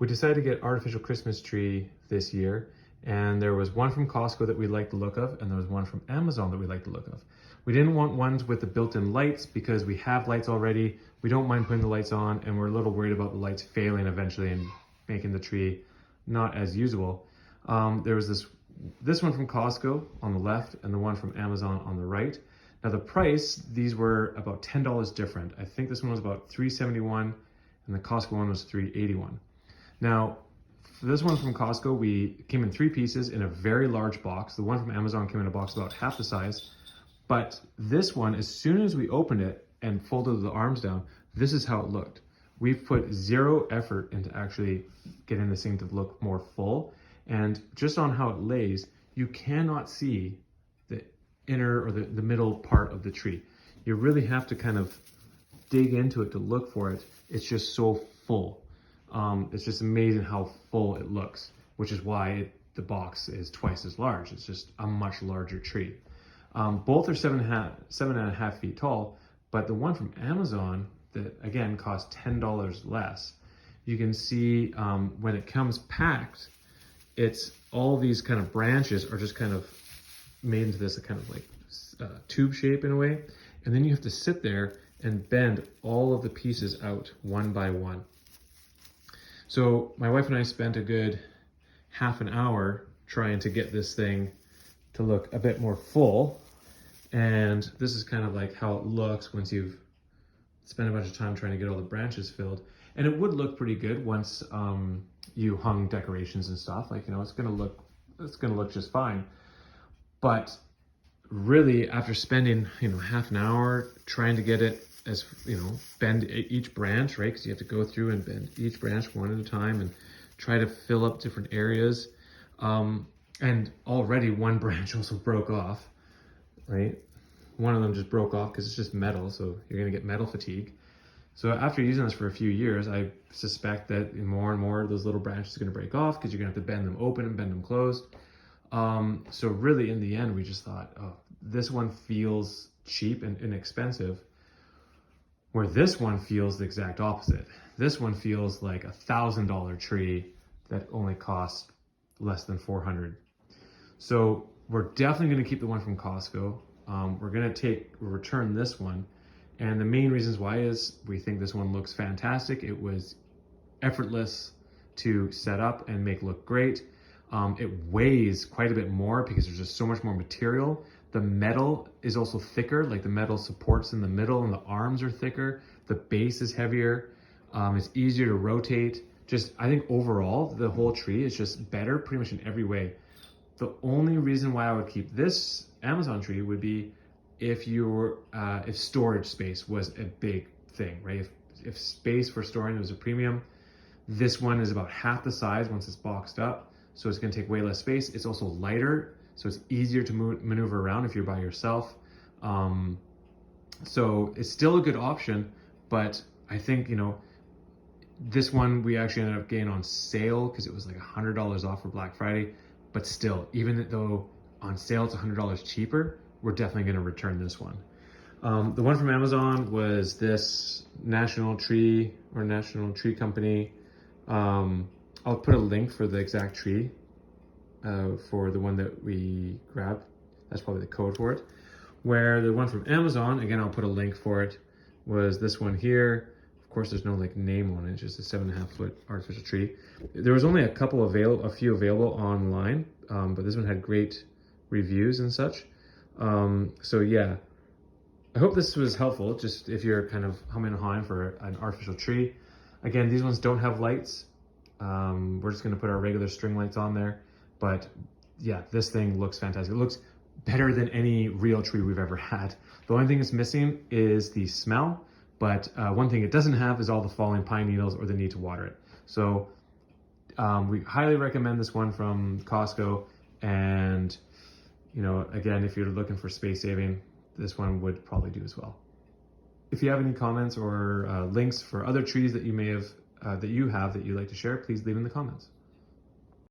We decided to get artificial Christmas tree this year, and there was one from Costco that we liked the look of, and there was one from Amazon that we liked the look of. We didn't want ones with the built-in lights because we have lights already. We don't mind putting the lights on, and we're a little worried about the lights failing eventually and making the tree not as usable. There was this one from Costco on the left and the one from Amazon on the right. Now the price, these were about $10 different. I think this one was about $371 and the Costco one was $381. Now, for this one from Costco, we came in 3 pieces in a very large box. The one from Amazon came in a box about half the size. But this one, as soon as we opened it and folded the arms down, this is how it looked. We've put zero effort into actually getting this thing to look more full. And just on how it lays, you cannot see the inner or the middle part of the tree. You really have to kind of dig into it to look for it. It's just so full. It's just amazing how full it looks, which is why the box is twice as large. It's just a much larger tree. Both are 7.5 feet tall, but the one from Amazon that again cost $10 less, you can see when it comes packed, it's all these kind of branches are just kind of made into this kind of like tube shape in a way. And then you have to sit there and bend all of the pieces out one by one. So my wife and I spent a good half an hour trying to get this thing to look a bit more full. And this is kind of like how it looks once you've spent a bunch of time trying to get all the branches filled. And it would look pretty good once you hung decorations and stuff. Like, you know, it's gonna look just fine. But really, after spending, you know, half an hour trying to get it as, you know, bend each branch, right? Because you have to go through and bend each branch one at a time and try to fill up different areas. And already one branch also broke off, right? One of them just broke off because it's just metal, so you're gonna get metal fatigue. So after using this for a few years, I suspect that more and more of those little branches are gonna break off because you're gonna have to bend them open and bend them closed. So really in the end, we just thought, oh, this one feels cheap and inexpensive, where this one feels the exact opposite. This one feels like $1,000 tree that only costs less than $400. So we're definitely gonna keep the one from Costco. We're gonna return this one. And the main reasons why is we think this one looks fantastic. It was effortless to set up and make look great. It weighs quite a bit more because there's just so much more material. The metal is also thicker, like the metal supports in the middle and the arms are thicker. The base is heavier. It's easier to rotate. Just, I think overall, the whole tree is just better pretty much in every way. The only reason why I would keep this Amazon tree would be if storage space was a big thing, right? If space for storing was a premium, this one is about half the size once it's boxed up. So it's gonna take way less space. It's also lighter, so it's easier to maneuver around if you're by yourself. So it's still a good option, but I think, you know, this one we actually ended up getting on sale because it was like $100 off for Black Friday. But still, even though on sale it's $100 cheaper, we're definitely gonna return this one. The one from Amazon was this National Tree Company. I'll put a link for the exact tree for the one that we grabbed. That's probably the code for it. Where the one from Amazon, again, I'll put a link for it, was this one here. Of course, there's no like name on it, it's just a 7.5 foot artificial tree. There was only a few available online, but this one had great reviews and such. So yeah, I hope this was helpful, just if you're kind of humming and hawing for an artificial tree. Again, these ones don't have lights. We're just gonna put our regular string lights on there. But yeah, this thing looks fantastic. It looks better than any real tree we've ever had. The only thing it's missing is the smell, but one thing it doesn't have is all the falling pine needles or the need to water it. So we highly recommend this one from Costco. And you know, again, if you're looking for space saving, this one would probably do as well. If you have any comments or links for other trees that you may have, that you'd like to share, please leave in the comments.